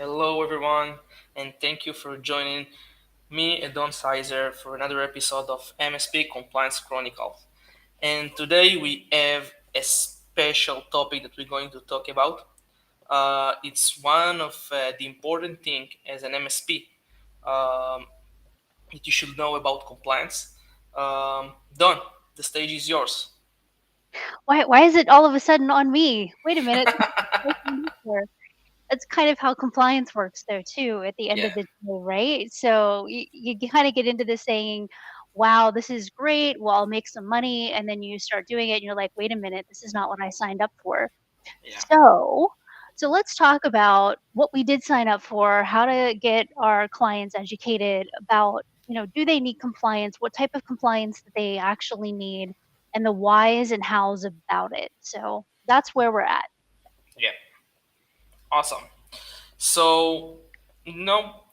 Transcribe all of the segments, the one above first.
Hello, everyone, and thank you for joining me and Don Sizer for another episode of MSP Compliance Chronicles. And today we have a special topic that we're going to talk about. It's one of the important thing as an MSP that you should know about compliance. Don, the stage is yours. Why is it all of a sudden on me? Wait a minute. This is the first time before. That's kind of how compliance works though too at the end Yeah, of the day, right? So you kind of get into this saying, wow, this is great. Well, I'll make some money. And then you start doing it and you're like, wait a minute, this is not what I signed up for. yeah, So, so let's talk about what we did sign up for, how to get our clients educated about, do they need compliance? What type of compliance that they actually need and the whys and hows about it. So that's where we're at. yeah. Awesome. So, you know,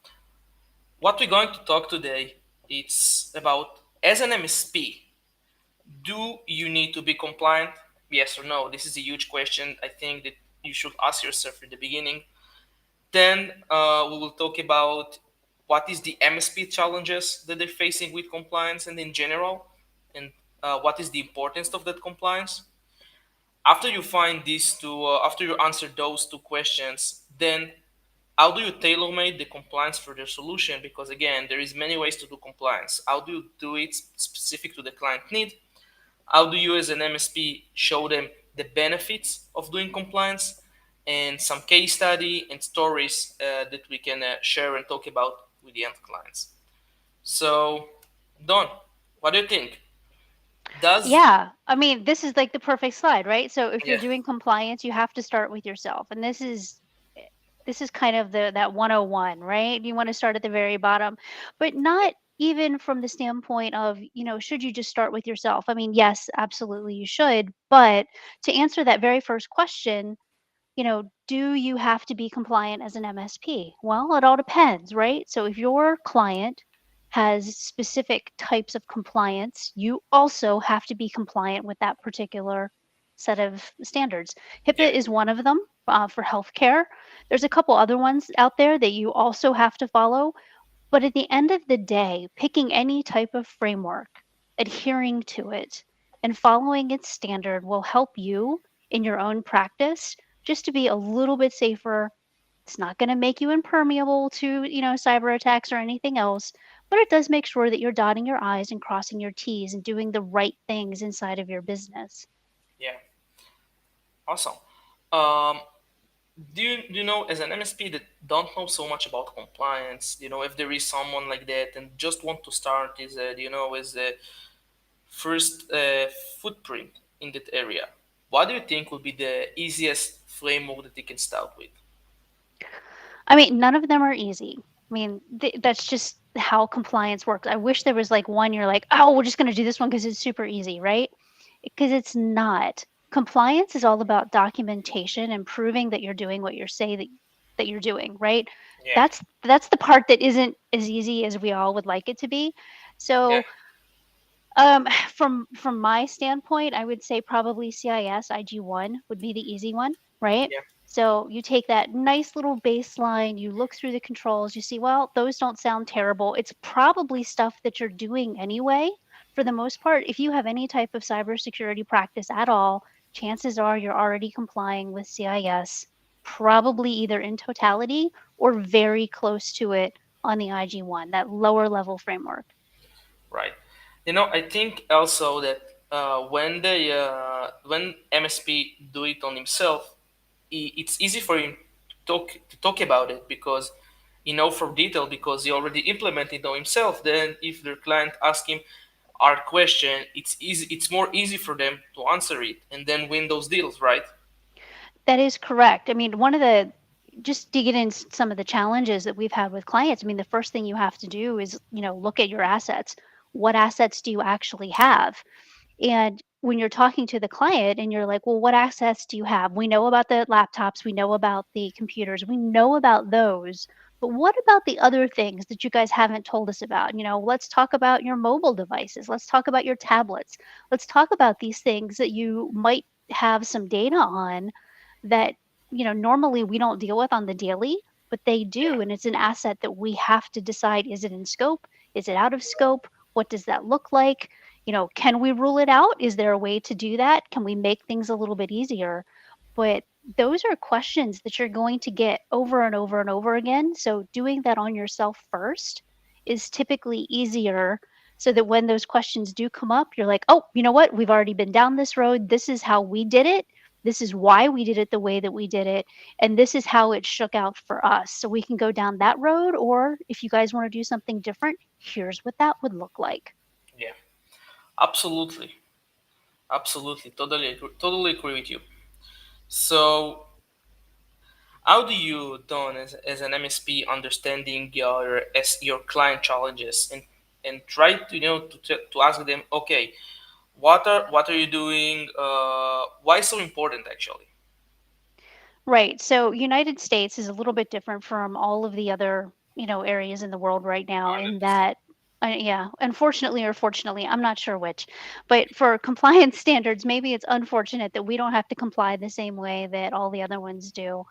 what we're going to talk today, it's about as an MSP, do you need to be compliant? Yes or no? This is a huge question. I think that you should ask yourself at the beginning. Then we will talk about what is the MSP challenges that they're facing with compliance and in general, and what is the importance of that compliance. After you find these two, after you answer those two questions, then how do you tailor make the compliance for their solution? Because again, there is many ways to do compliance. How do you do it specific to the client need? How do you as an MSP show them the benefits of doing compliance? And some case study and stories that we can share and talk about with the end clients. So, Don, what do you think? Does Yeah, I mean, this is like the perfect slide, right? So if you're yeah, doing compliance, you have to start with yourself. And this is kind of the that 101, right? You want to start at the very bottom, but yeah, not even from the standpoint of, should you just start with yourself? I mean, yes, absolutely you should, but to answer that very first question, do you have to be compliant as an MSP? Well, it all depends, right? So if your client has specific types of compliance, you also have to be compliant with that particular set of standards. yeah, HIPAA is one of them for healthcare. There's a couple other ones out there that you also have to follow. But at the end of the day, picking any type of framework, adhering to it, and following its standard will help you in your own practice just to be a little bit safer. It's not going to make you impermeable to, cyber attacks or anything else, but it does make sure that you're dotting your I's and crossing your T's and doing the right things inside of your business. yeah. Awesome. Um, do you know as an MSP that don't know so much about compliance? If there is someone like that and just want to start is as a first footprint in that area, what do you think would be the easiest framework that they can start with? I mean, none of them are easy. I mean, that's just how compliance works. I wish there was like one you're like, oh, we're just going to do this one because it's super easy, right? Because it's not. Compliance is all about documentation and proving that you're doing what you say that you're doing, right? Yeah, That's the part that isn't as easy as we all would like it to be. yeah, So from my standpoint, I would say probably CIS IG1 would be the easy one, right? yeah, So you take that nice little baseline, you look through the controls, you see, well, those don't sound terrible. It's probably stuff that you're doing anyway. For the most part, if you have any type of cybersecurity practice at all, chances are you're already complying with CIS, probably either in totality or very close to it on the IG1, that lower level framework. right. I think also that when MSP do it on himself, it's easy for him to talk about it because for detail because he already implemented on himself. Then if their client asks him our question, it's more easy for them to answer it and then win those deals, right? That is correct. I mean, one of the just digging in some of the challenges that we've had with clients. I mean, the first thing you have to do is, look at your assets. What assets do you actually have? And when you're talking to the client and you're like, well, what assets do you have? We know about the laptops, we know about the computers, we know about those. But what about the other things that you guys haven't told us about? Let's talk about your mobile devices. Let's talk about your tablets. Let's talk about these things that you might have some data on that normally we don't deal with on the daily. but they Yeah. do, and it's an asset that we have to decide, is it in scope? Is it out of scope? What does that look like? Can we rule it out? Is there a way to do that? Can we make things a little bit easier? But those are questions that you're going to get over and over and over again. So doing that on yourself first is typically easier, so that when those questions do come up, you're like, oh, you know what? We've already been down this road. This is how we did it. This is why we did it the way that we did it. And this is how it shook out for us. So we can go down that road. Or if you guys want to do something different, here's what that would look like. Yeah. Absolutely. Absolutely. Totally agree with you. So, how do you, Don, as an MSP, understanding your client challenges and try to to ask them, okay, what are you doing? Why so important actually? Right. So United States is a little bit different from all of the other, areas in the world right now in 100%. that, yeah, unfortunately or fortunately, I'm not sure which, but for compliance standards, maybe it's unfortunate that we don't have to comply the same way that all the other ones do,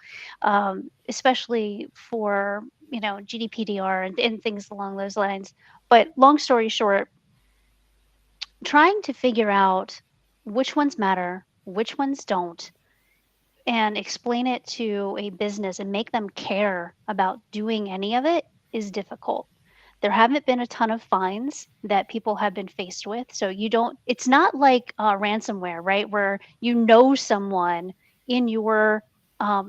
especially for, GDPR and things along those lines. But long story short, trying to figure out which ones matter, which ones don't, and explain it to a business and make them care about doing any of it is difficult. There haven't been a ton of fines that people have been faced with. So it's not like ransomware, right? Where someone in your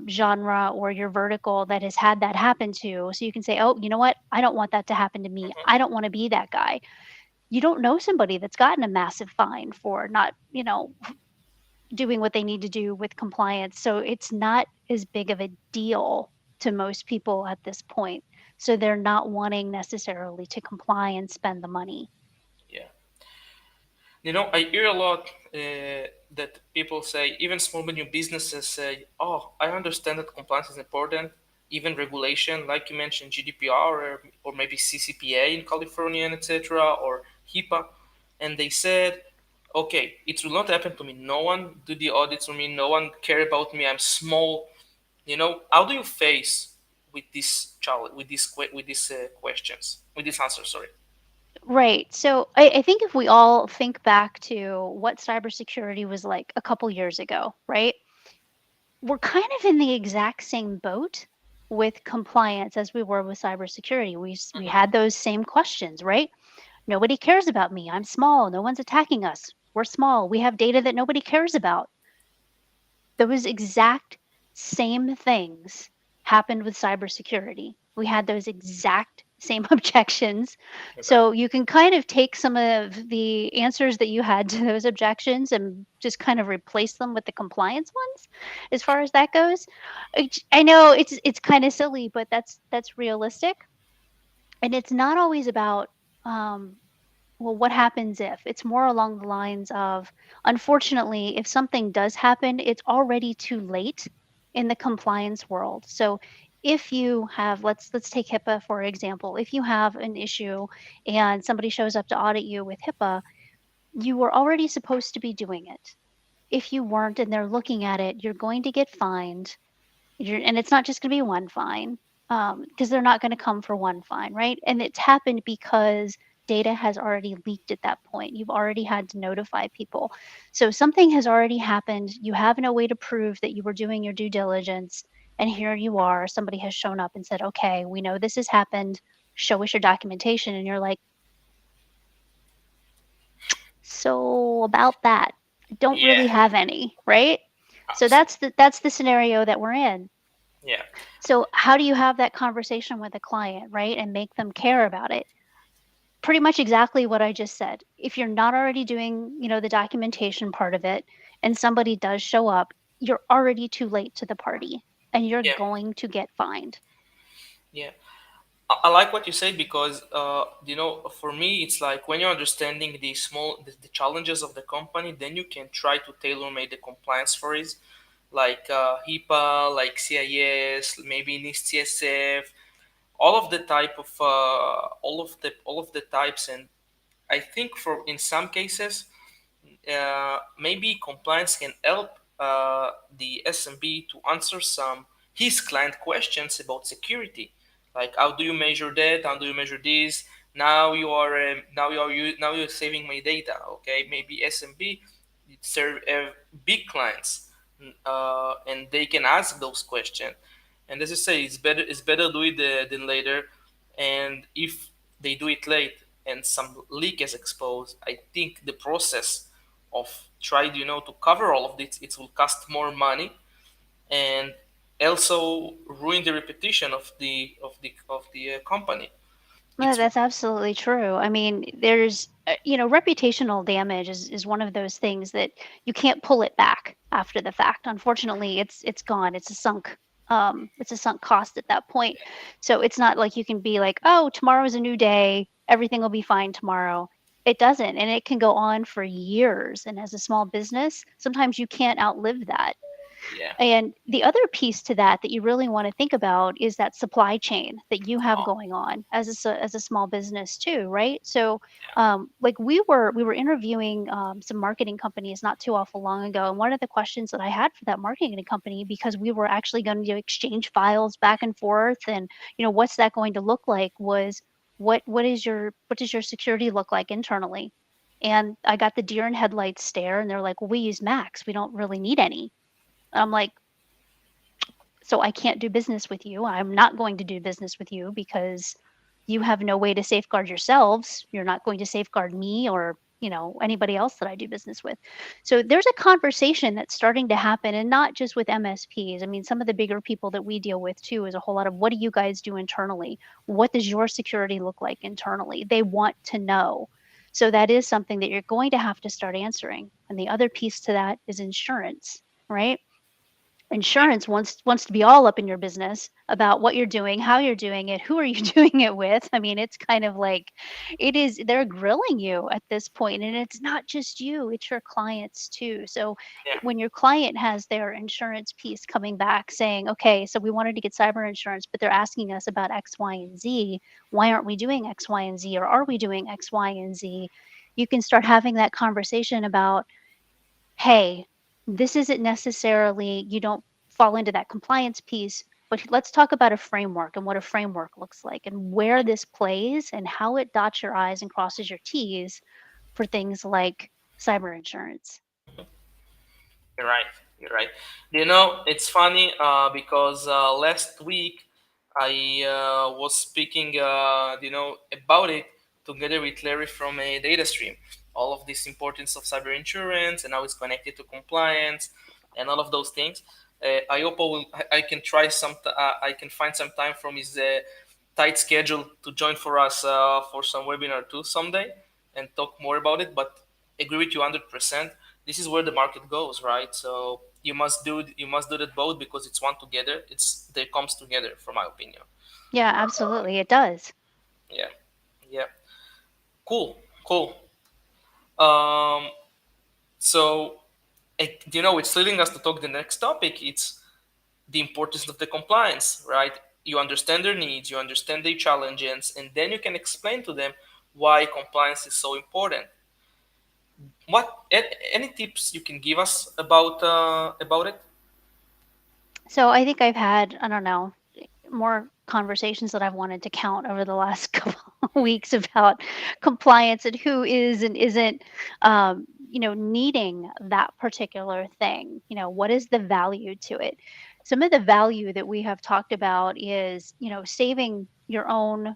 genre or your vertical that has had that happen to. So you can say, oh, you know what? I don't want that to happen to me. I don't want to be that guy. You don't know somebody that's gotten a massive fine for not, doing what they need to do with compliance. So it's not as big of a deal to most people at this point. So they're not wanting necessarily to comply and spend the money. Yeah. I hear a lot that people say, even small medium businesses say, "Oh, I understand that compliance is important, even regulation, like you mentioned, GDPR or maybe CCPA in California and etc. or HIPAA," and they said, "Okay, it will not happen to me. No one do the audits for me. No one care about me. I'm small." How do you face with this challenge, with these questions, with these answers? Sorry. Right. So I think if we all think back to what cybersecurity was like a couple years ago, right? We're kind of in the exact same boat with compliance as we were with cybersecurity. We Hmm. had those same questions, right? Nobody cares about me. I'm small. No one's attacking us. We're small. We have data that nobody cares about. Those exact same things happened with cybersecurity. We had those exact same objections. Okay. So you can kind of take some of the answers that you had to those objections and just kind of replace them with the compliance ones as far as that goes. I know it's kind of silly, but that's realistic. And it's not always about um, well, what happens if? It's more along the lines of, unfortunately, if something does happen, it's already too late in the compliance world. So if you have, let's take HIPAA for example. If you have an issue and somebody shows up to audit you with HIPAA, you were already supposed to be doing it. If you weren't and they're looking at it, you're going to get fined. And it's not just going to be one fine, because they're not going to come for one fine, right? And it's happened because data has already leaked at that point. You've already had to notify people. So something has already happened. You have no way to prove that you were doing your due diligence. And here you are. Somebody has shown up and said, okay, we know this has happened. Show us your documentation. And you're like, so about that, I don't Yeah. really have any, right? So Absolutely. that's the scenario that we're in. Yeah. So how do you have that conversation with a client, right? And make them care about it? Pretty much exactly what I just said. If you're not already doing, the documentation part of it and somebody does show up, you're already too late to the party and you're Yeah. going to get fined. Yeah. I like what you said because for me it's like when you're understanding the challenges of the company, then you can try to tailor make the compliance for it, like HIPAA, like CIS, maybe NIST CSF, all of the type of all of the types. And I think for in some cases maybe compliance can help the SMB to answer some his client questions about security, like how do you measure that, how do you measure this. Now you're saving my data. Okay, maybe SMB serve big clients, and they can ask those questions. And as you say, it's better do it than later. And if they do it late and some leak is exposed, I think the process of try to cover all of this, it will cost more money, and also ruin the reputation of the company. No, It's that's absolutely true. I mean, there's, reputational damage is one of those things that you can't pull it back after the fact. Unfortunately, it's gone. It's a sunk cost at that point. So it's not like you can be like, oh, tomorrow's a new day, everything will be fine tomorrow. It doesn't, and it can go on for years. And as a small business, sometimes you can't outlive that. Yeah. And the other piece to that that you really want to think about is that supply chain that you have Oh, going on as as a small business too, right? So, yeah. like we were interviewing some marketing companies not too awful long ago, and one of the questions that I had for that marketing company, because we were actually going to exchange files back and forth, and what's that going to look like, was what does your security look like internally? And I got the deer in headlights stare, and they're like, well, we use Max, we don't really need any. I'm like, so I can't do business with you. I'm not going to do business with you because you have no way to safeguard yourselves. You're not going to safeguard me or, anybody else that I do business with. So there's a conversation that's starting to happen, and not just with MSPs. I mean, some of the bigger people that we deal with too is a whole lot of, what do you guys do internally? What does your security look like internally? They want to know. So that is something that you're going to have to start answering. And the other piece to that is insurance, right? Insurance wants to be all up in your business about what you're doing, how you're doing it, who are you doing it with. I mean, it's kind of like, they're grilling you at this point, and it's not just you, it's your clients too. So Yeah. when your client has their insurance piece coming back saying, okay, so we wanted to get cyber insurance, but they're asking us about X, Y, and Z. Why aren't we doing X, Y, and Z? Or are we doing X, Y, and Z? You can start having that conversation about, hey, this isn't necessarily, you don't fall into that compliance piece, but let's talk about a framework and what a framework looks like and where this plays and how it dots your I's and crosses your T's for things like cyber insurance. You're right. You're right. It's funny because last week I was speaking, about it together with Larry from a data stream. All of this importance of cyber insurance and how it's connected to compliance and all of those things. I hope I can try I can find some time from his tight schedule to join for us for some webinar too someday and talk more about it. But agree with you 100%. This is where the market goes, right? So you must do that both because it's one together. They comes together, from my opinion. Yeah, absolutely. It does. Yeah, yeah, cool, cool. Um, so it's leading us to talk the next topic. It's the importance of the compliance, right? You understand their needs, you understand their challenges, and then you can explain to them why compliance is so important. Any tips you can give us about it? So I think I've had, I don't know, more conversations that I've wanted to count over the last couple of weeks about compliance and who is and isn't, needing that particular thing. What is the value to it? Some of the value that we have talked about is, saving your own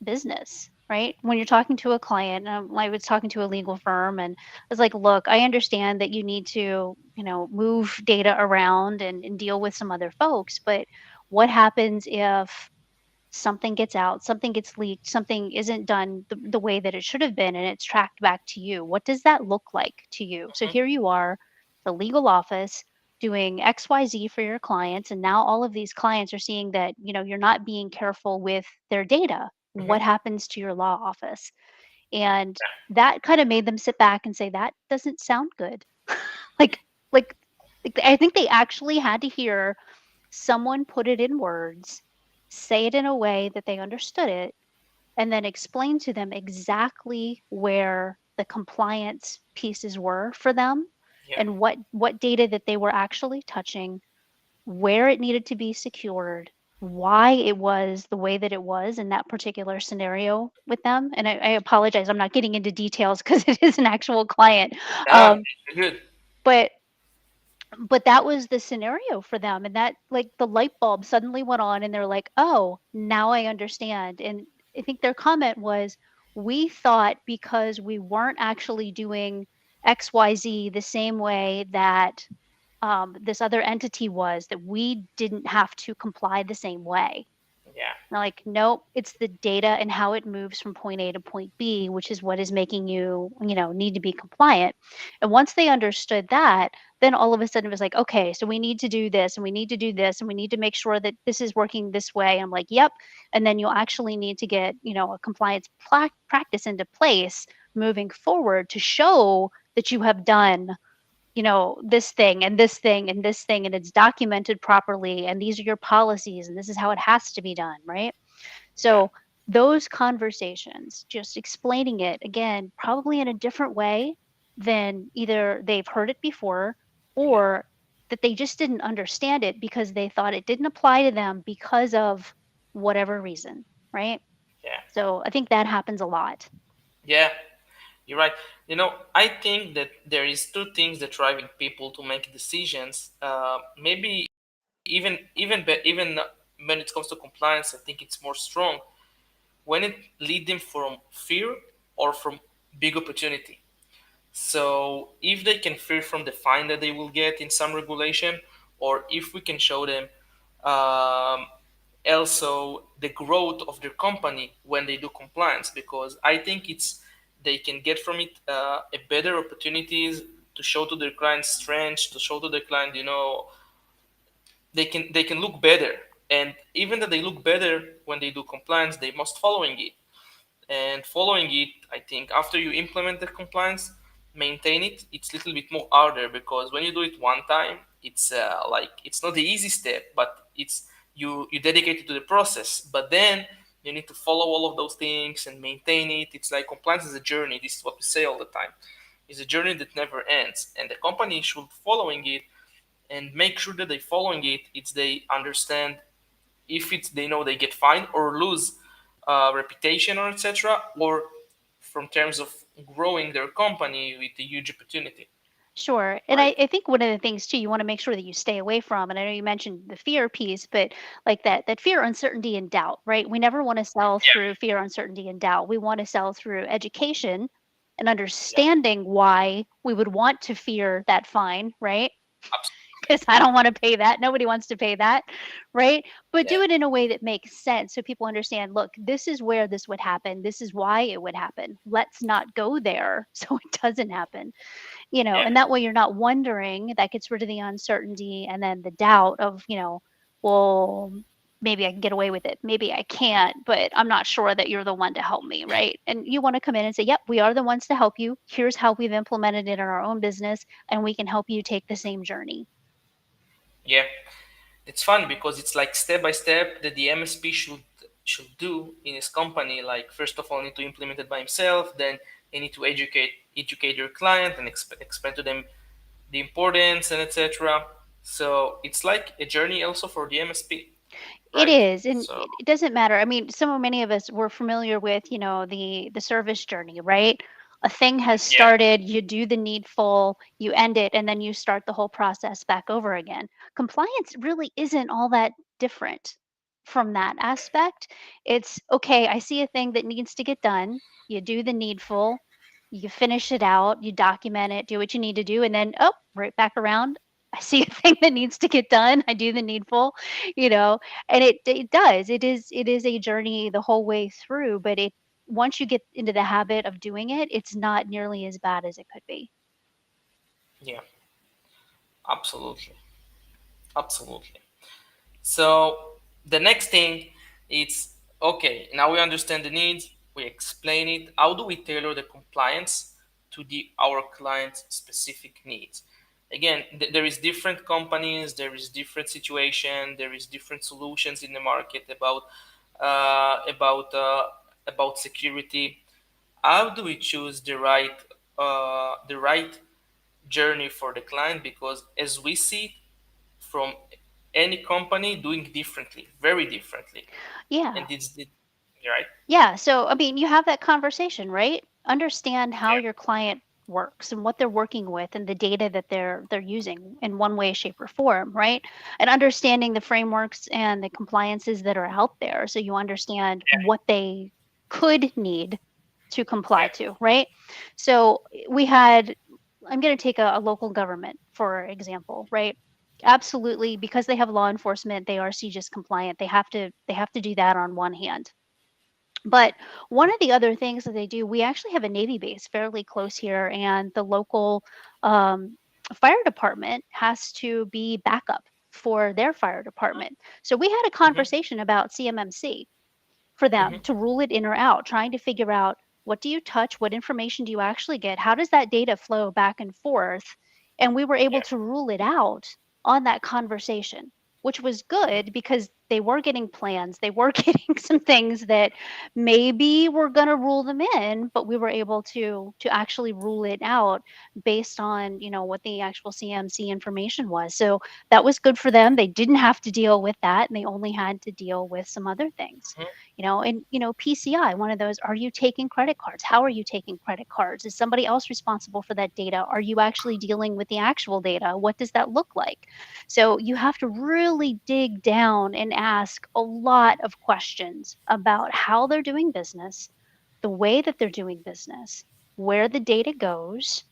business, right? When you're talking to a client, I was talking to a legal firm, and I was like, look, I understand that you need to, move data around and deal with some other folks, but what happens if something gets out, something gets leaked, something isn't done the way that it should have been, and it's tracked back to you? What does that look like to you? So Mhm. here you are, the legal office, doing XYZ for your clients, and now all of these clients are seeing that, you're not being careful with their data. What Mhm. happens to your law office? And that kind of made them sit back and say, that doesn't sound good. like like I think they actually had to hear someone put it in words, say it in a way that they understood it, and then explain to them exactly where the compliance pieces were for them Yeah. and what data that they were actually touching, where it needed to be secured, why it was the way that it was in that particular scenario with them. And I apologize, I'm not getting into details because it is an actual client. Yeah, Um, good. but but that was the scenario for them, and that, like, the light bulb suddenly went on, and they're like, "Oh, now I understand." And I think their comment was, "We thought because we weren't actually doing XYZ the same way that, this other entity was, that we didn't have to comply the same way." Yeah, They're like, nope, it's the data and how it moves from point A to point B, which is what is making you, need to be compliant. And once they understood that, then all of a sudden it was like, okay, so we need to do this and we need to do this and we need to make sure that this is working this way. I'm like, yep. And then you'll actually need to get, a compliance practice into place moving forward to show that you have done, this thing and this thing and this thing, and it's documented properly, and these are your policies, and this is how it has to be done, right? yeah, So those conversations, just explaining it again, probably in a different way than either they've heard it before yeah, or that they just didn't understand it because they thought it didn't apply to them because of whatever reason, right? yeah, So I think that happens a lot. yeah. You're right. I think that there is two things that driving people to make decisions. Maybe even when it comes to compliance, I think it's more strong when it lead them from fear or from big opportunity. So if they can fear from the fine that they will get in some regulation, or if we can show them um, also the growth of their company when they do compliance, because I think it's they can get from it a better opportunities to show to their clients strength, to show to their client, they can look better, and even that they look better when they do compliance, they must following it. And following it, I think after you implement the compliance, maintain it, it's a little bit more harder, because when you do it one time, it's like it's not the easy step, but it's you dedicate it to the process, but then you need to follow all of those things and maintain it. It's like compliance is a journey. This is what we say all the time. It's a journey that never ends, and the company should following it and make sure that they following it. It's they understand if it's they know they get fined or lose reputation or etc. Or from terms of growing their company with a huge opportunity, Sure. And right? I think one of the things too you want to make sure that you stay away from, and I know you mentioned the fear piece, but like that fear, uncertainty, and doubt, right? We never want to sell through fear, uncertainty, and doubt. We want to sell through education and Yeah, understanding why we would want to fear that fine, right? absolutely. Because I don't want to pay that. Nobody wants to pay that, right? But Yeah, do it in a way that makes sense so people understand, look, this is where this would happen. This is why it would happen. Let's not go there so it doesn't happen. yeah, And that way you're not wondering. That gets rid of the uncertainty and then the doubt of, well, maybe I can get away with it. Maybe I can't, but I'm not sure that you're the one to help me, right? And you want to come in and say, yep, we are the ones to help you. Here's how we've implemented it in our own business, and we can help you take the same journey. yeah. It's fun because it's like step by step that the MSP should do in his company. Like first of all, need to implement it by himself. Then they need to educate your client and explain to them the importance and etc. So it's like a journey also for the MSP, It right? is, and So it doesn't matter. I mean, so many of us were familiar with, the service journey, right? A thing has yeah, started, you do the needful, you end it, and then you start the whole process back over again. Compliance really isn't all that different from that aspect. It's okay, I see a thing that needs to get done. You do the needful, you finish it out, you document it, do what you need to do, and then, oh, right back around. I see a thing that needs to get done. I do the needful, you know, and it does. It is a journey the whole way through, but it once you get into the habit of doing it, it's not nearly as bad as it could be. yeah, absolutely, absolutely. So the next thing is okay. Now we understand the needs. We explain it. How do we tailor the compliance to the our client's specific needs? Again, there is different companies. There is different situation. There is different solutions in the market uh, about uh, about security. How do we choose the right journey for the client? Because as we see from any company doing differently, very differently, Yeah. and it's the right. Yeah, so I mean, you have that conversation, right? Understand how Yeah, your client works and what they're working with and the data that they're using in one way, shape, or form, right? And understanding the frameworks and the compliances that are out there so you understand what they could need to comply yeah, to, right? So we had I'm going to take a local government for example, right? Absolutely, because they have law enforcement, they are CJIS compliant. They have to do that on one hand, but one of the other things that they do, we actually have a Navy base fairly close here, and the local um, fire department has to be backup for their fire department. So we had a hmm conversation about CMMC for them hmm to rule it in or out, trying to figure out what do you touch, what information do you actually get, how does that data flow back and forth? And we were able yeah, to rule it out on that conversation, which was good because they were getting plans, they were getting some things that maybe were going to rule them in, but we were able to actually rule it out based on, what the actual CMC information was. So that was good for them. They didn't have to deal with that, and they only had to deal with some other things. hmm And PCI, one of those, are you taking credit cards? How are you taking credit cards? Is somebody else responsible for that data? Are you actually dealing with the actual data? What does that look like? So you have to really dig down and ask a lot of questions about how they're doing business, the way that they're doing business, where the data goes,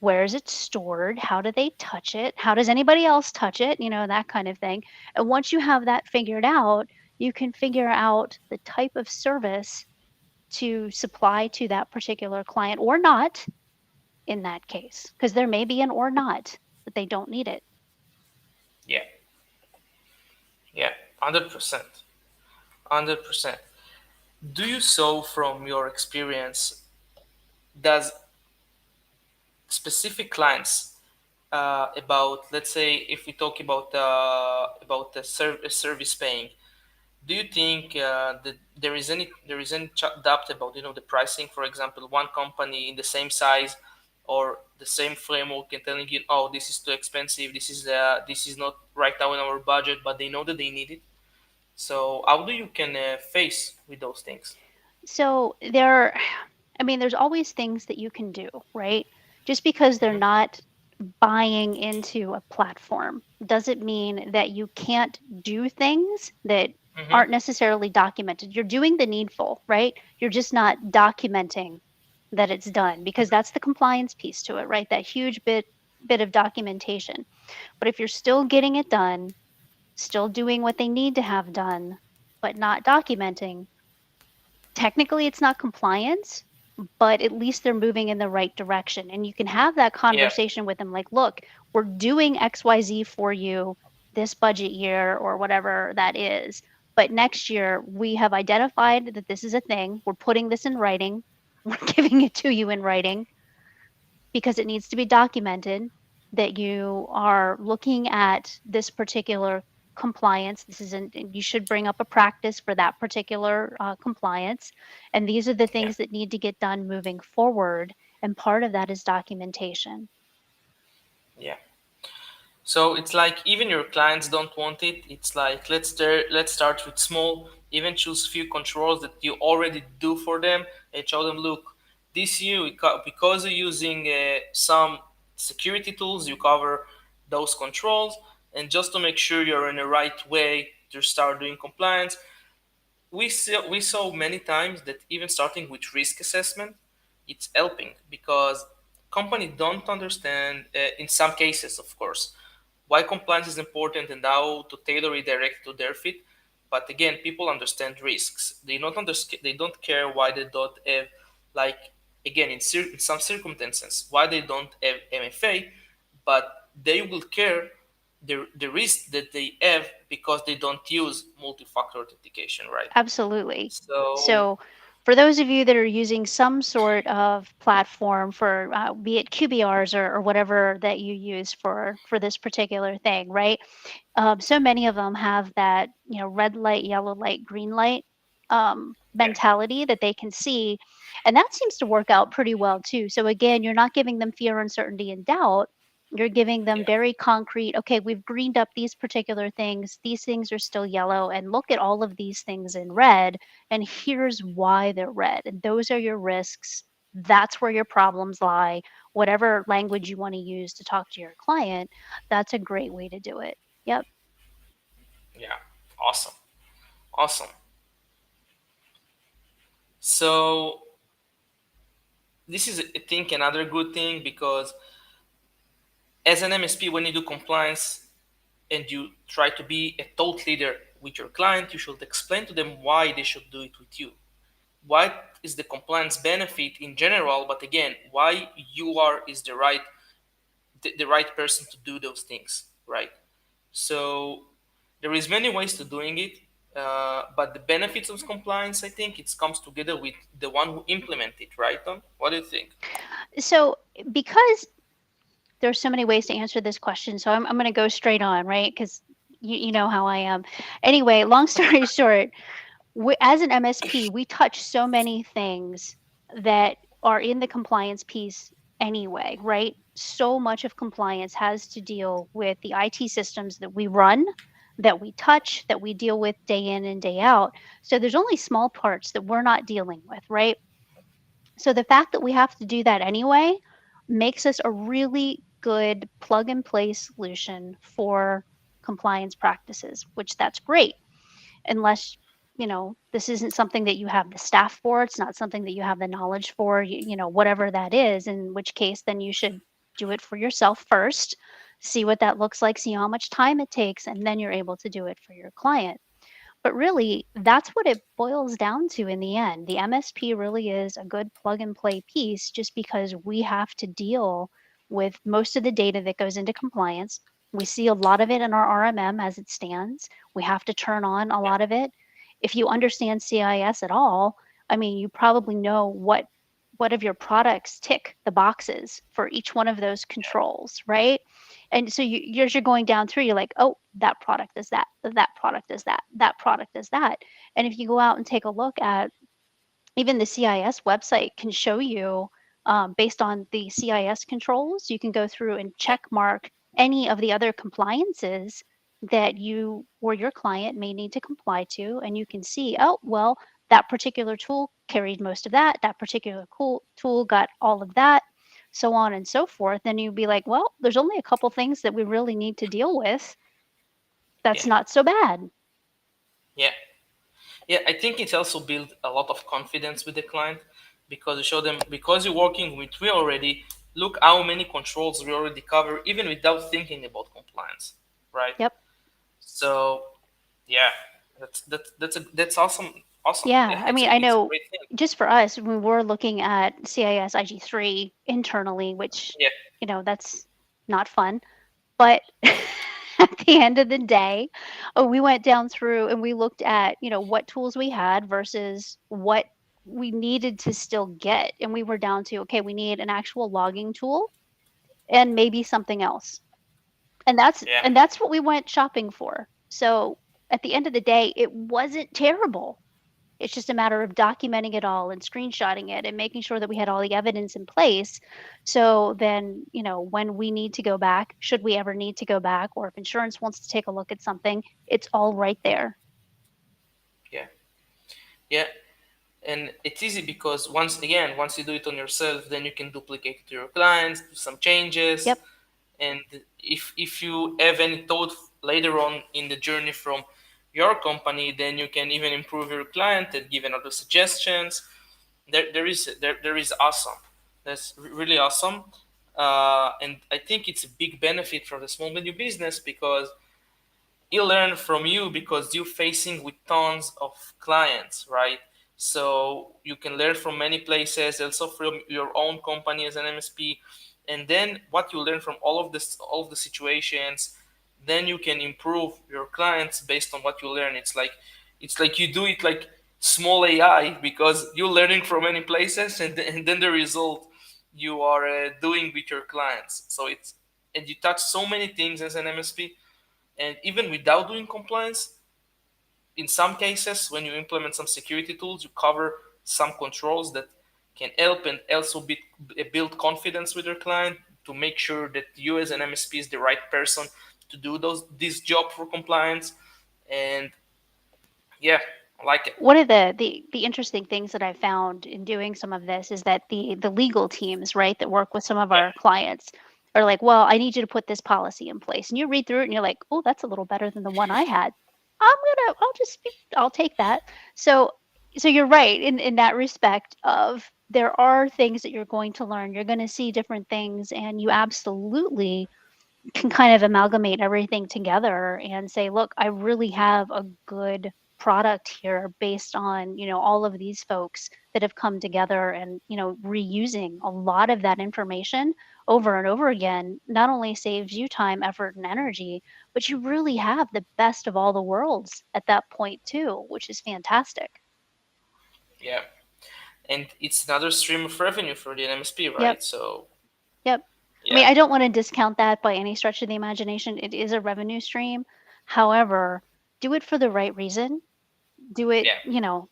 where is it stored, how do they touch it, how does anybody else touch it, that kind of thing. And once you have that figured out, you can figure out the type of service to supply to that particular client or not in that case, because there may be an or not, but they don't need it. yeah, yeah, 100%, 100%. Do you so from your experience? Does specific clients about, let's say, if we talk about the service paying, do you think that there is any doubt about the pricing? For example, one company in the same size or the same framework and telling you, oh, this is too expensive, this is not right now in our budget, but they know that they need it. So how do you can face with those things? So there, I mean, there's always things that you can do, right? Just because they're Hmm not buying into a platform doesn't mean that you can't do things that hmm aren't necessarily documented. You're doing the needful, right? You're just not documenting that it's done because that's the compliance piece to it, right? That huge bit of documentation. But if you're still getting it done, still doing what they need to have done, but not documenting, technically it's not compliance, but at least they're moving in the right direction. And you can have that Yeah, conversation with them like, look, we're doing XYZ for you this budget year or whatever that is. But next year, we have identified that this is a thing. We're putting this in writing. We're giving it to you in writing because it needs to be documented that you are looking at this particular compliance. This isn't, you should bring up a practice for that particular compliance. And these are the yeah, things that need to get done moving forward. And part of that is documentation. yeah. So it's like even your clients don't want it. It's like let's start with small. Even choose few controls that you already do for them and show them. Look, this year because you're using some security tools, you cover those controls, and just to make sure you're in the right way to start doing compliance, we saw many times that even starting with risk assessment, it's helping because companies don't understand, in some cases, of course, why compliance is important and how to tailor it direct to their fit. But again, people understand risks. They don't care why they don't have, like, again, in some circumstances, why they don't have MFA, but they will care the risk that they have because they don't use multi-factor authentication, right? Absolutely. So So, for those of you that are using some sort of platform for, be it QBRs or whatever that you use for this particular thing, right? So many of them have that, red light, yellow light, green light yeah, mentality that they can see. And that seems to work out pretty well too. So again, you're not giving them fear, uncertainty, and doubt. You're giving them Yeah. very concrete, okay, we've greened up these particular things. These things are still yellow. And look at all of these things in red. And here's why they're red. And those are your risks. That's where your problems lie. Whatever language you want to use to talk to your client, that's a great way to do it. Yep. Yeah. Awesome. Awesome. So this is, I think, another good thing because as an MSP, when you do compliance and you try to be a thought leader with your client, you should explain to them why they should do it with you. What is the compliance benefit in general, but again, why you are is the right person to do those things, right? So there is many ways to doing it, but the benefits of compliance, I think, it comes together with the one who implement it, right, Tom? What do you think? So, because there's so many ways to answer this question, so I'm going to go straight on, right? Because you know how I am. Anyway, long story short, as an MSP, we touch so many things that are in the compliance piece anyway, right? So much of compliance has to deal with the IT systems that we run, that we touch, that we deal with day in and day out. So there's only small parts that we're not dealing with, right? So the fact that we have to do that anyway makes us a really good plug and play solution for compliance practices, which that's great unless this isn't something that you have the staff for, it's not something that you have the knowledge for, whatever that is, in which case then you should do it for yourself first, see what that looks like, see how much time it takes, and then you're able to do it for your client. But really, that's what it boils down to in the end. The MSP really is a good plug and play piece just because we have to deal with most of the data that goes into compliance. We see a lot of it in our RMM as it stands. We have to turn on a Yeah, lot of it. If you understand CIS at all, I mean, you probably know what of your products tick the boxes for each one of those controls, right? And so as you're going down through, you're like, oh, that product is that, that product is that, that product is that. And if you go out and take a look at even the CIS website can show you, based on the CIS controls, you can go through and yeah, check mark any of the other compliances that you or your client may need to comply to. And you can see, oh, well, that particular tool carried most of that. That particular tool got all of that, so on and so forth. Then you'd be like, well, there's only a couple things that we really need to deal with. That's yeah, not so bad. yeah. Yeah, I think it also builds a lot of confidence with the client because you show them because you're working with we already, look how many controls we already cover even without thinking about compliance, right? Yep. So yeah, that's awesome. Awesome. Yeah, Yeah, I mean, I it's a know great thing. just for us, when we're looking at CIS IG3 internally, which, Yeah, that's not fun. But at the end of the day, we went down through and we looked at, what tools we had versus what we needed to still get. And we were down to, okay, we need an actual logging tool and maybe something else. And that's yeah, and that's what we went shopping for. So at the end of the day, it wasn't terrible. It's just a matter of documenting it all and screenshotting it and making sure that we had all the evidence in place. So then, when we need to go back, should we ever need to go back, or if insurance wants to take a look at something, it's all right there. yeah, yeah. And it's easy because once you do it on yourself, then you can duplicate it to your clients, do some changes, Yep. and if you have any thought later on in the journey from your company, then you can even improve your client and give another suggestions. There is awesome. That's really awesome, and I think it's a big benefit for the small medium business because he learn from you because you're facing with tons of clients, right? So you can learn from many places, also from your own company as an MSP, and then what you learn from all of the situations, then you can improve your clients based on what you learn. It's like you do it like small AI because you're learning from many places, and then the result you are doing with your clients. So it's and you touch so many things as an MSP, and even without doing compliance, in some cases, when you implement some security tools, you cover some controls that can help and also build confidence with your client to make sure that you as an MSP is the right person to do those this job for compliance. And yeah, I like it. One of the interesting things that I found in doing some of this is that the legal teams, right, that work with some of Yeah, our clients are like, "Well, I need you to put this policy in place." And you read through it and you're like, "Oh, that's a little better than the one I had. I'll take that." So you're right in that respect of there are things that you're going to learn. You're going to see different things, and you absolutely can kind of amalgamate everything together and say, look, I really have a good product here based on, all of these folks that have come together and, reusing a lot of that information over and over again not only saves you time, effort, and energy, but you really have the best of all the worlds at that point too, which is fantastic. yeah, and it's another stream of revenue for the MSP, Yep. right? So Yep. I yeah, mean, I don't want to discount that by any stretch of the imagination. It is a revenue stream. However, do it for the right reason. Do it, yeah,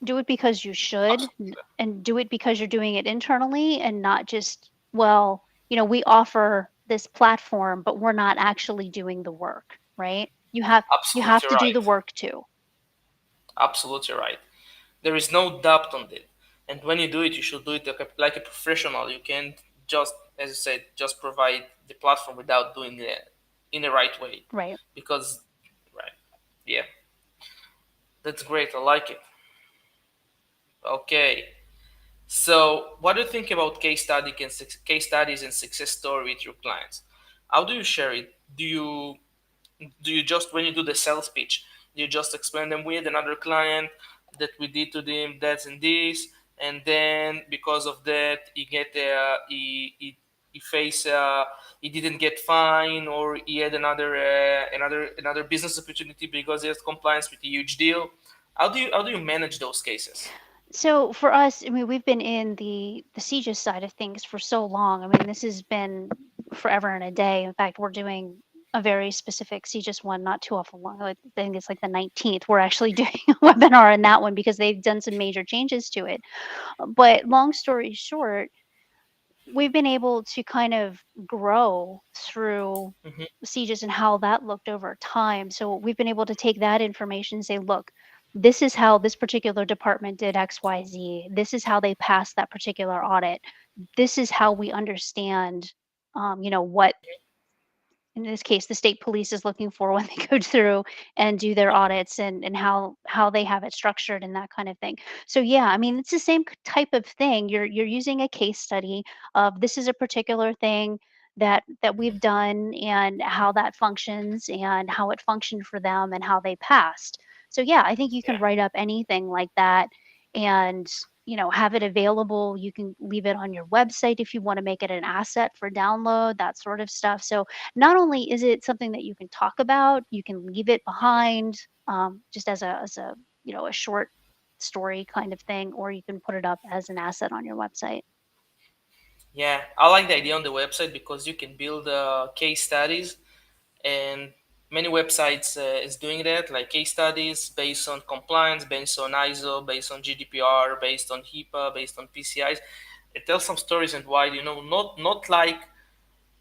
do it because you should, absolutely, and do it because you're doing it internally and not just, well, we offer this platform, but we're not actually doing the work, right? You have absolutely to do the right, work too. absolutely right. There is no doubt on it. And when you do it, you should do it like a professional. You can't just, as you said, just provide the platform without doing it in the right way. Right. Because, right, yeah, that's great. I like it. Okay. So, what do you think about case studies and success story with your clients? How do you share it? Do you just when you do the sales pitch, you just explain them with another client that we did to them that's and this, and then because of that he face he didn't get fine, or he had another business opportunity because he has compliance with a huge deal. How do you manage those cases? So for us, I mean, we've been in the CGIS side of things for so long. I mean, this has been forever and a day. In fact, we're doing a very specific CGIS one not too awful long. I think it's like the 19th. We're actually doing a webinar in that one because they've done some major changes to it. But long story short, we've been able to kind of grow through Hmm. sieges and how that looked over time. So we've been able to take that information and say, look, this is how this particular department did XYZ. This is how they passed that particular audit. This is how we understand, what in this case the state police is looking for when they go through and do their audits, and how they have it structured and that kind of thing. So yeah, I mean, it's the same type of thing. You're using a case study of this is a particular thing that we've done and how that functions and how it functioned for them and how they passed. So yeah, I think you can Yeah, write up anything like that and have it available. You can leave it on your website if you want to make it an asset for download, that sort of stuff. So not only is it something that you can talk about, you can leave it behind, just as a a short story kind of thing, or you can put it up as an asset on your website. yeah, I like the idea on the website because you can build case studies, and many websites is doing that, like case studies based on compliance, based on ISO, based on GDPR, based on HIPAA, based on PCIs. It tells some stories, and why, not like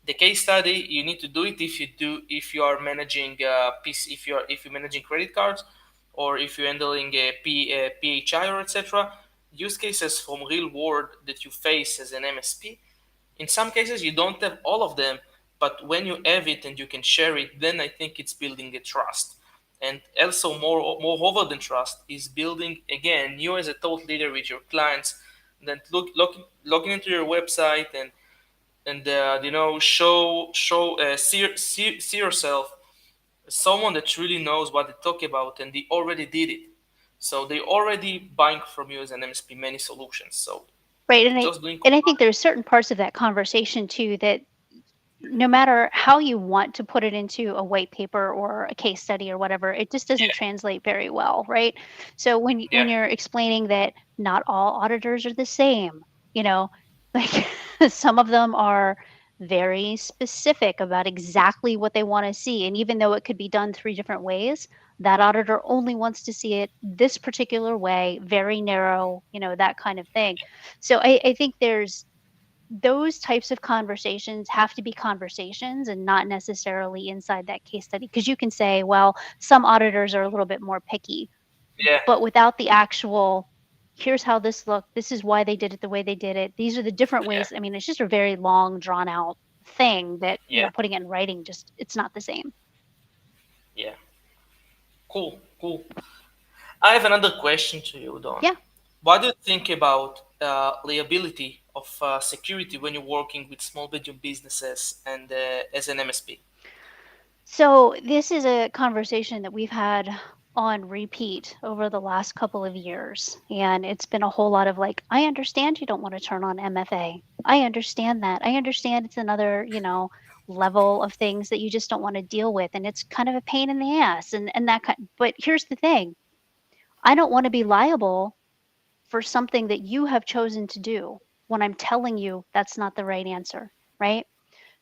the case study. You need to do it if you are managing PC, if you're managing credit cards, or if you're handling a PHI or etc. Use cases from real world that you face as an MSP. In some cases, you don't have all of them, but when you have it and you can share it, then I think it's building a trust. And also, more over than trust is building again you as a thought leader with your clients. Then logging into your website and see yourself as someone that really knows what they talk about, and they already did it. So they already buying from you as an MSP many solutions. So Right, and I just doing and I think there's certain parts of that conversation too that no matter how you want to put it into a white paper or a case study or whatever, it just doesn't translate very well, right? So yeah, when you're explaining that not all auditors are the same, you know, like some of them are very specific about exactly what they want to see. And even though it could be done three different ways, that auditor only wants to see it this particular way, very narrow, that kind of thing. So I think those types of conversations have to be conversations and not necessarily inside that case study. Because you can say, well, some auditors are a little bit more picky, Yeah, but without the actual, here's how this looked, this is why they did it the way they did it, these are the different yeah, ways. I mean, it's just a very long, drawn out thing that, yeah, putting it in writing, just, it's not the same. yeah. Cool, cool. I have another question to you, Don. Yeah. What do you think about liability of security when you're working with small medium businesses and as an MSP? So this is a conversation that we've had on repeat over the last couple of years. And it's been a whole lot of like, I understand you don't want to turn on MFA. I understand that. I understand it's another, level of things that you just don't want to deal with. And it's kind of a pain in the ass. And that kind, but here's the thing. I don't want to be liable for something that you have chosen to do when I'm telling you that's not the right answer, right?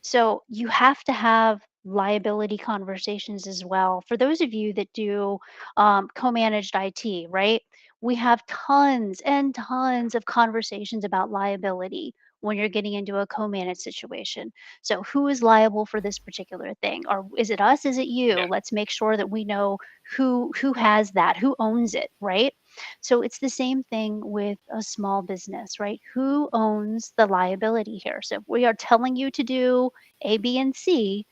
So you have to have liability conversations as well. For those of you that do co-managed IT, right? We have tons and tons of conversations about liability when you're getting into a co-managed situation. So who is liable for this particular thing? Or is it us? Is it you? Yeah, Let's make sure that we know who has that, who owns it, right? So it's the same thing with a small business, right? Who owns the liability here? So if we are telling you to do A, B, and C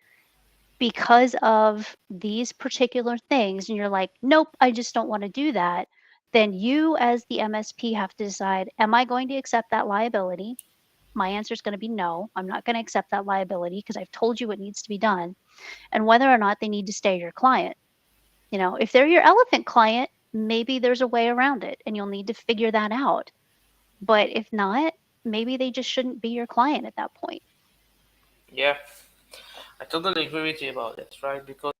because of these particular things, and you're like, nope, I just don't want to do that, then you, as the MSP, have to decide, am I going to accept that liability? My answer is going to be no, I'm not going to accept that liability because I've told you what needs to be done, and whether or not they need to stay your client. If they're your elephant client, maybe there's a way around it and you'll need to figure that out. But if not, maybe they just shouldn't be your client at that point. yeah. I totally agree with you about that, right? Because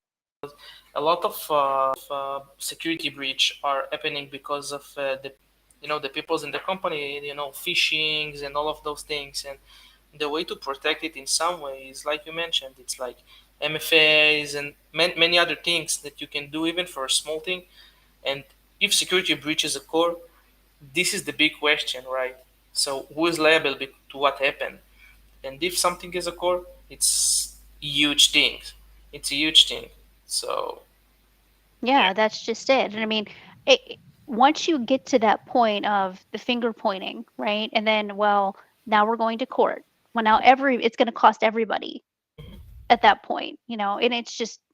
a lot of security breach are happening because of the peoples in the company, phishings and all of those things. And the way to protect it in some way is like you mentioned, it's like MFAs and many other things that you can do even for a small thing. And if security breaches occur, this is the big question, right? So who is liable to what happened? And if something is occur, it's huge thing. It's a huge thing. So yeah, Yeah, that's just it. And I mean, once you get to that point of the finger pointing, right? And then, well, now we're going to court. Well, now it's going to cost everybody at that point, and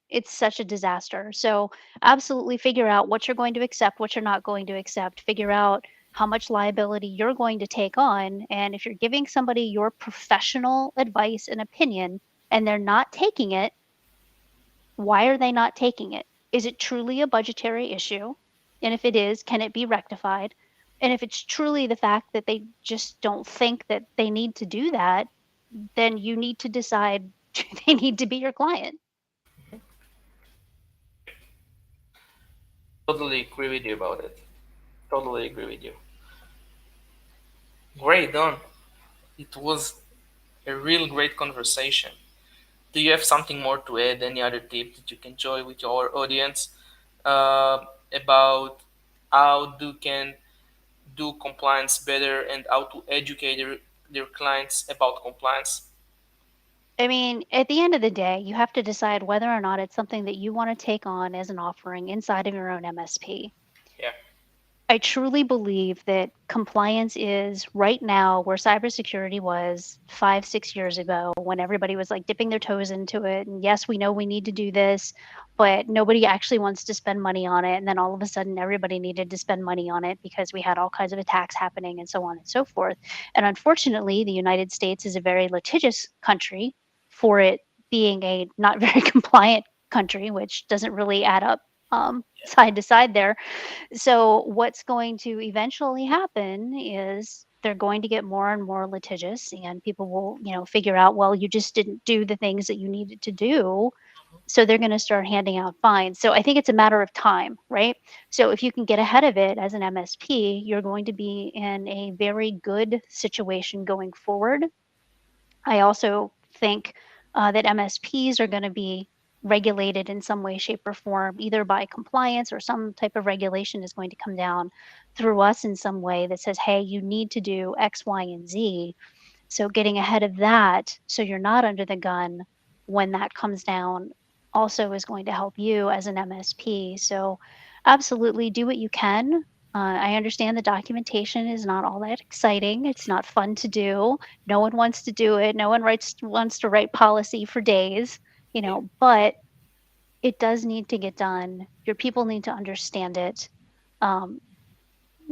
it's such a disaster. So absolutely figure out what you're going to accept, what you're not going to accept, figure out how much liability you're going to take on. And if you're giving somebody your professional advice and opinion and they're not taking it, why are they not taking it? Is it truly a budgetary issue? And if it is, can it be rectified? And if it's truly the fact that they just don't think that they need to do that, then you need to decide, do they need to be your client? totally agree with you about it. Totally agree with you. Great, Don. It was a real great conversation. Do you have something more to add? Any other tip that you can enjoy with your audience about how do can do compliance better and how to educate their clients about compliance? I mean, at the end of the day, you have to decide whether or not it's something that you want to take on as an offering inside of your own MSP. Yeah, I truly believe that compliance is right now where cybersecurity was 5, 6 years ago when everybody was like dipping their toes into it. And yes, we know we need to do this, but nobody actually wants to spend money on it. And then all of a sudden, everybody needed to spend money on it because we had all kinds of attacks happening and so on and so forth. And unfortunately, the United States is a very litigious country for it being a not very compliant country, which doesn't really add up side to side there. So what's going to eventually happen is they're going to get more and more litigious and people will, figure out, well, you just didn't do the things that you needed to do. So they're going to start handing out fines. So I think it's a matter of time, right? So if you can get ahead of it as an MSP, you're going to be in a very good situation going forward. I also think that MSPs are going to be regulated in some way, shape, or form, either by compliance or some type of regulation is going to come down through us in some way that says, hey, you need to do X, Y, and Z. So getting ahead of that so you're not under the gun when that comes down also is going to help you as an MSP. So absolutely do what you can. I understand the documentation is not all that exciting. It's not fun to do. No one wants to do it. No one wants to write policy for days, Yeah, but it does need to get done. Your people need to understand it. Um,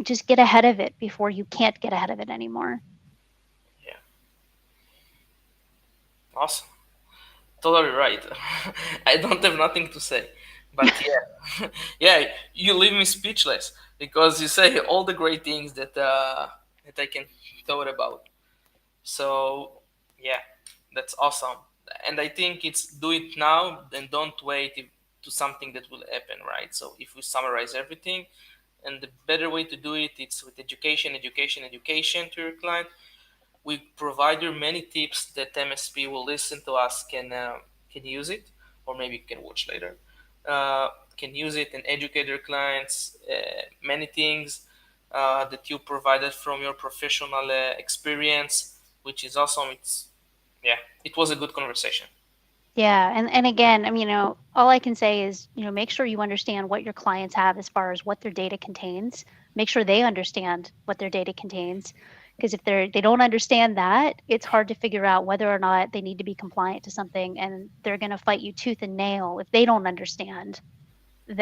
just get ahead of it before you can't get ahead of it anymore. yeah, awesome. Totally right. I don't have nothing to say, but yeah, yeah, you leave me speechless because you say all the great things that I can thought about. So yeah, that's awesome. And I think it's do it now and don't wait to something that will happen, right? So if we summarize everything, and the better way to do it, it's with education, education, education to your client. We provide you many tips that MSP will listen to us can use it, or maybe can watch later. Can use it and educate their clients. Many things that you provided from your professional experience, which is awesome. It's yeah, it was a good conversation. Yeah, and again, I mean, all I can say is, make sure you understand what your clients have as far as what their data contains. Make sure they understand what their data contains, because if they don't understand that, it's hard to figure out whether or not they need to be compliant to something, and they're going to fight you tooth and nail if they don't understand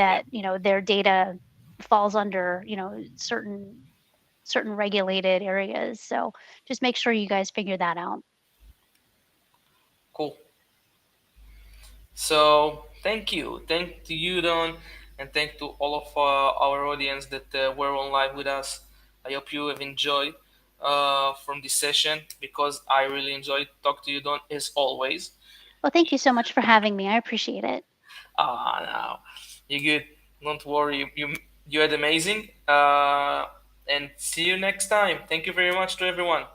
Yeah, that, their data falls under, certain regulated areas. So just make sure you guys figure that out. cool. So thank to you, Don, and thank to all of our audience that were on live with us. I hope you have enjoyed from this session because I really enjoyed talk to you, Don, as always. Well, thank you so much for having me. I appreciate it. No, you good. Don't worry. You had amazing. And see you next time. Thank you very much to everyone.